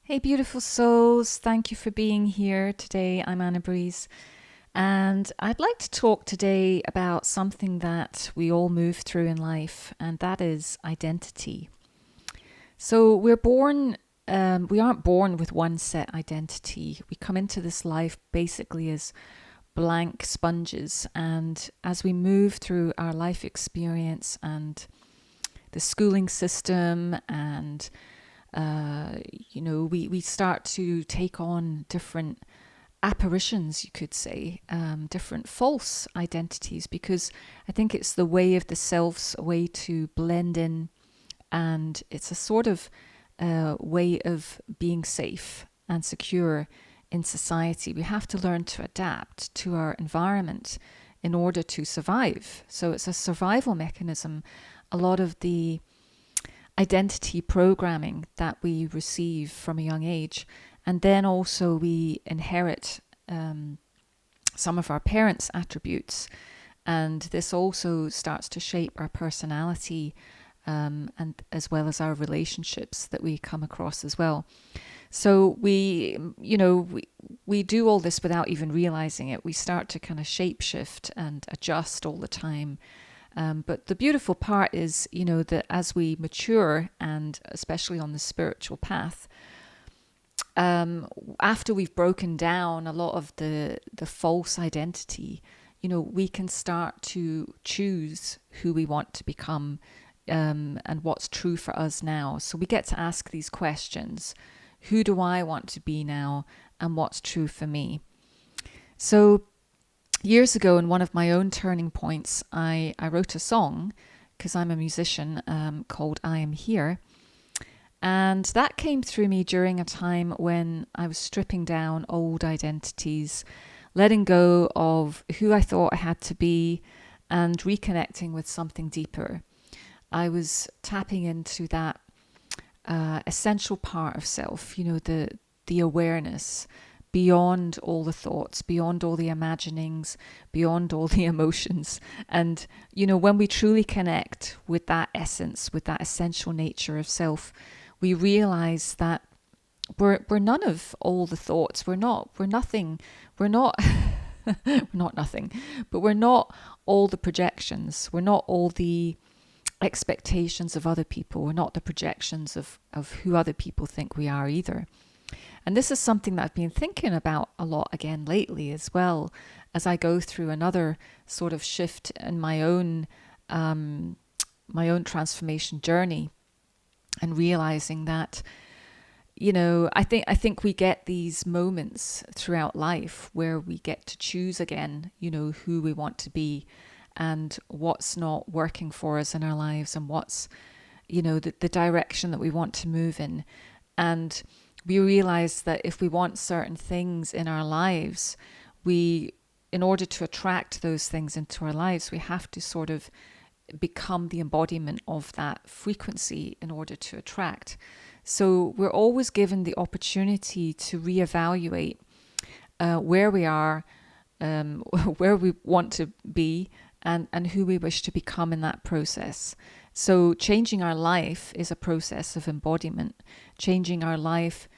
Hey, beautiful souls. Thank you for being here today. I'm Anna Breeze, and I'd like to talk today about something that we all move through in life, and that is identity. So, we aren't born with one set identity. We come into this life basically as blank sponges, and as we move through our life experience and the schooling system and we start to take on different apparitions, you could say, different false identities, because I think it's the way of the self's way to blend in, and it's a sort of way of being safe and secure in society. We have to learn to adapt to our environment in order to survive. So it's a survival mechanism. A lot of the identity programming that we receive from a young age. And then also we inherit some of our parents' attributes. And this also starts to shape our personality, and as well as our relationships that we come across as well. So we do all this without even realizing it. We start to kind of shapeshift and adjust all the time. But the beautiful part is, that as we mature, and especially on the spiritual path, after we've broken down a lot of the false identity, we can start to choose who we want to become, and what's true for us now. So we get to ask these questions. Who do I want to be now, and what's true for me? So years ago, in one of my own turning points, I wrote a song, because I'm a musician, called I Am Here. And that came through me during a time when I was stripping down old identities, letting go of who I thought I had to be, and reconnecting with something deeper. I was tapping into that essential part of self, the awareness, beyond all the thoughts, beyond all the imaginings, beyond all the emotions. And, when we truly connect with that essence, with that essential nature of self, we realize that we're none of all the thoughts. We're nothing. We're not, we're not nothing, but we're not all the projections. We're not all the expectations of other people. We're not the projections of who other people think we are either. And this is something that I've been thinking about a lot again lately, as well as I go through another sort of shift in my own transformation journey, and realizing that, I think we get these moments throughout life where we get to choose again, who we want to be, and what's not working for us in our lives, and what's, the direction that we want to move in. And we realize that if we want certain things in our lives, in order to attract those things into our lives, we have to sort of become the embodiment of that frequency in order to attract. So we're always given the opportunity to reevaluate where we are, where we want to be, and who we wish to become in that process. So changing our life is a process of embodiment. Changing our life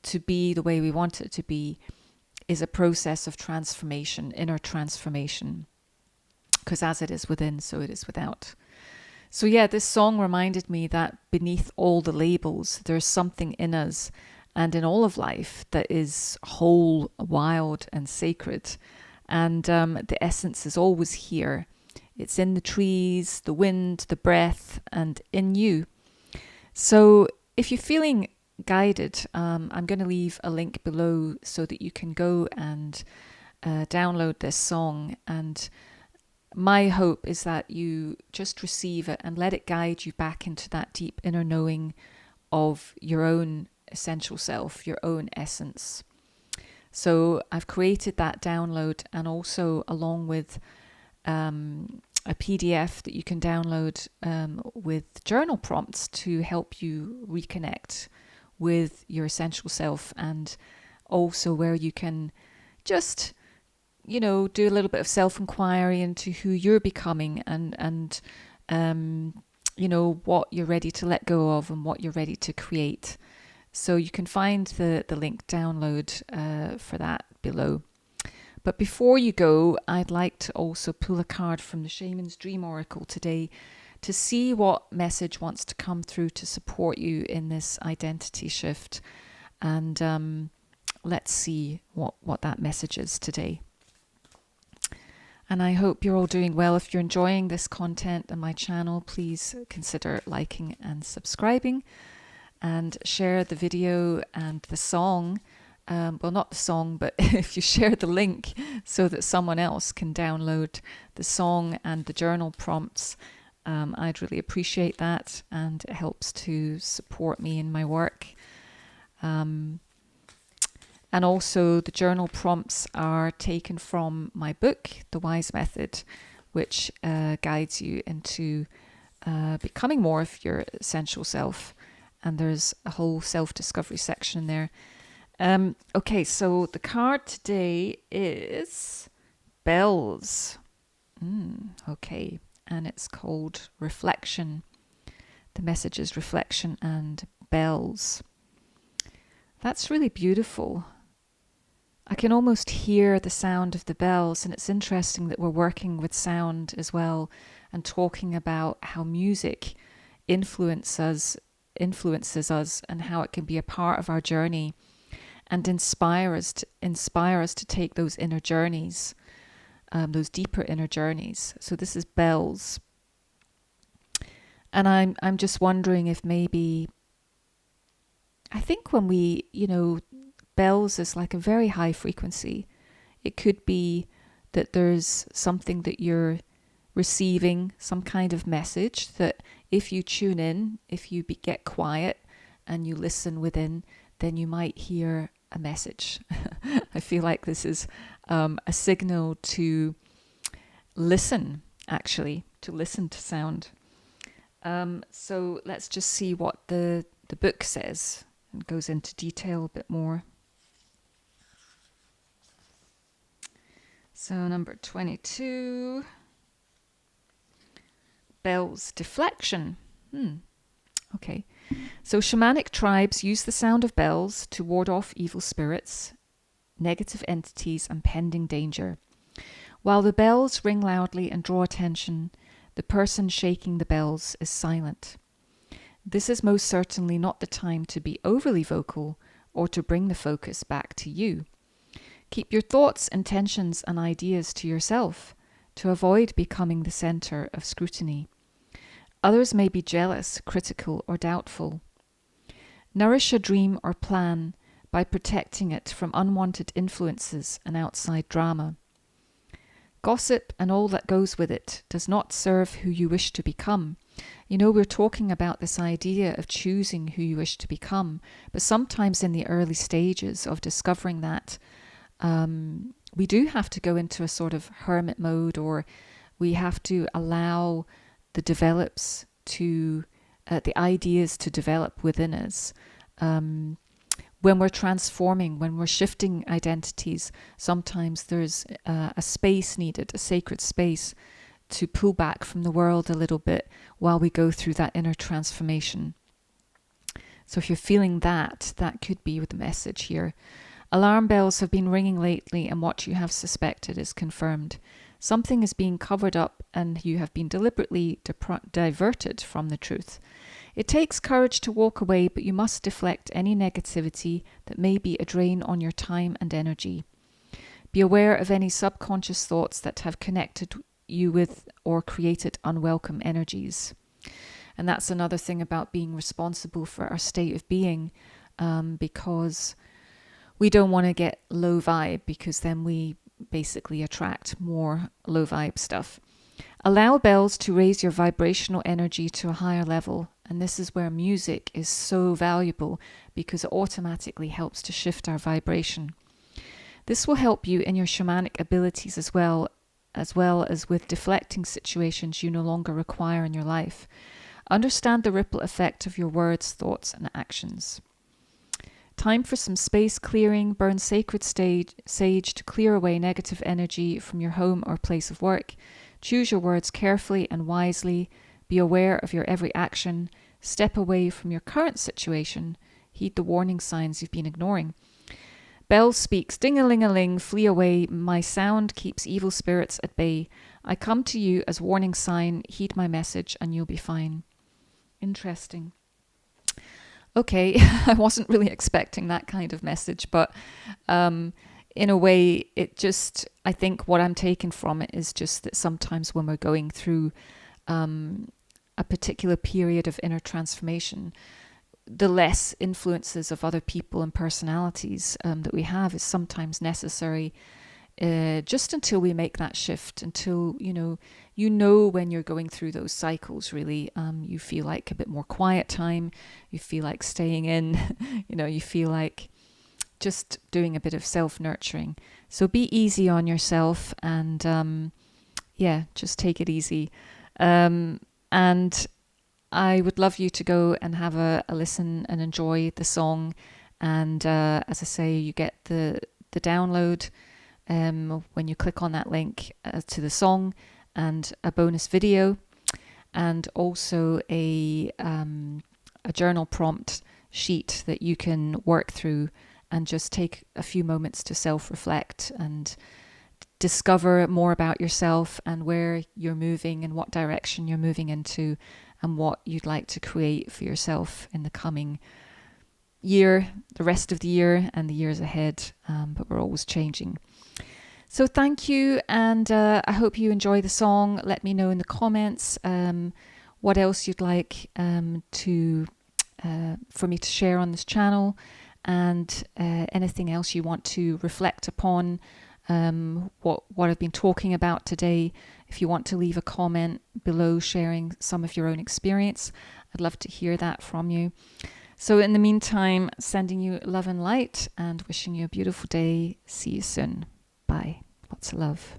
to be the way we want it to be is a process of transformation, inner transformation. Because as it is within, so it is without. So yeah, this song reminded me that beneath all the labels, there's something in us and in all of life that is whole, wild, and sacred. And the essence is always here. It's in the trees, the wind, the breath, and in you. So if you're feeling guided, I'm going to leave a link below so that you can go and download this song. And my hope is that you just receive it and let it guide you back into that deep inner knowing of your own essential self, your own essence. So I've created that download, and also along with a PDF that you can download with journal prompts to help you reconnect with your essential self, and also where you can just do a little bit of self-inquiry into who you're becoming, and what you're ready to let go of and what you're ready to create. So you can find the link download for that below. But before you go, I'd like to also pull a card from the Shaman's Dream Oracle today to see what message wants to come through to support you in this identity shift. And let's see what that message is today. And I hope you're all doing well. If you're enjoying this content and my channel, please consider liking and subscribing, and share the video and the song. Well, not the song, but if you share the link so that someone else can download the song and the journal prompts, I'd really appreciate that, and it helps to support me in my work. And also the journal prompts are taken from my book, The Wise Method, which guides you into becoming more of your essential self. And there's a whole self-discovery section there. Okay, so the card today is Bells. Okay, and it's called Reflection. The message is Reflection and Bells. That's really beautiful. I can almost hear the sound of the bells, and it's interesting that we're working with sound as well and talking about how music influences us and how it can be a part of our journey and inspire us to take those inner journeys, those deeper inner journeys. So this is bells. And I'm just wondering if maybe, I think when we, bells is like a very high frequency. It could be that there's something that you're receiving, some kind of message that if you tune in, if you get quiet and you listen within, then you might hear a message. I feel like this is a signal to listen, actually, to listen to sound. So let's just see what the book says. It goes into detail a bit more. So number 22, bells, deflection. Okay. So shamanic tribes use the sound of bells to ward off evil spirits, negative entities, and pending danger. While the bells ring loudly and draw attention, the person shaking the bells is silent. This is most certainly not the time to be overly vocal or to bring the focus back to you. Keep your thoughts, intentions, and ideas to yourself to avoid becoming the center of scrutiny. Others may be jealous, critical, or doubtful. Nourish a dream or plan by protecting it from unwanted influences and outside drama. Gossip and all that goes with it does not serve who you wish to become. We're talking about this idea of choosing who you wish to become, but sometimes in the early stages of discovering that, we do have to go into a sort of hermit mode, or we have to allow the ideas to develop within us. When we're transforming, when we're shifting identities, sometimes there's a space needed, a sacred space, to pull back from the world a little bit while we go through that inner transformation. So if you're feeling that could be the message here. Alarm bells have been ringing lately, and what you have suspected is confirmed. Something is being covered up, and you have been deliberately diverted from the truth. It takes courage to walk away, but you must deflect any negativity that may be a drain on your time and energy. Be aware of any subconscious thoughts that have connected you with or created unwelcome energies. And that's another thing about being responsible for our state of being, because we don't want to get low vibe, because then we basically attract more low vibe stuff. Allow bells to raise your vibrational energy to a higher level. And this is where music is so valuable, because it automatically helps to shift our vibration. This will help you in your shamanic abilities as well as with deflecting situations you no longer require in your life. Understand the ripple effect of your words, thoughts, and actions. Time for some space clearing. Burn sacred sage to clear away negative energy from your home or place of work. Choose your words carefully and wisely. Be aware of your every action. Step away from your current situation. Heed the warning signs you've been ignoring. Bell speaks, ding-a-ling-a-ling, flee away. My sound keeps evil spirits at bay. I come to you as warning sign. Heed my message and you'll be fine. Interesting. Okay, I wasn't really expecting that kind of message, but in a way, I think what I'm taking from it is just that sometimes when we're going through a particular period of inner transformation, the less influences of other people and personalities that we have is sometimes necessary, just until we make that shift, until you know when you're going through those cycles, really. You feel like a bit more quiet time, you feel like staying in, you feel like just doing a bit of self-nurturing. So be easy on yourself, and just take it easy. And I would love you to go and have a listen and enjoy the song. And as I say, you get the download when you click on that link to the song, and a bonus video, and also a journal prompt sheet that you can work through and just take a few moments to self-reflect and discover more about yourself and where you're moving and what direction you're moving into and what you'd like to create for yourself in the coming year, the rest of the year and the years ahead. But we're always changing. So thank you, and I hope you enjoy the song. Let me know in the comments what else you'd like for me to share on this channel, and anything else you want to reflect upon, what I've been talking about today. If you want to leave a comment below sharing some of your own experience, I'd love to hear that from you. So in the meantime, sending you love and light and wishing you a beautiful day. See you soon. Bye. Lots of love.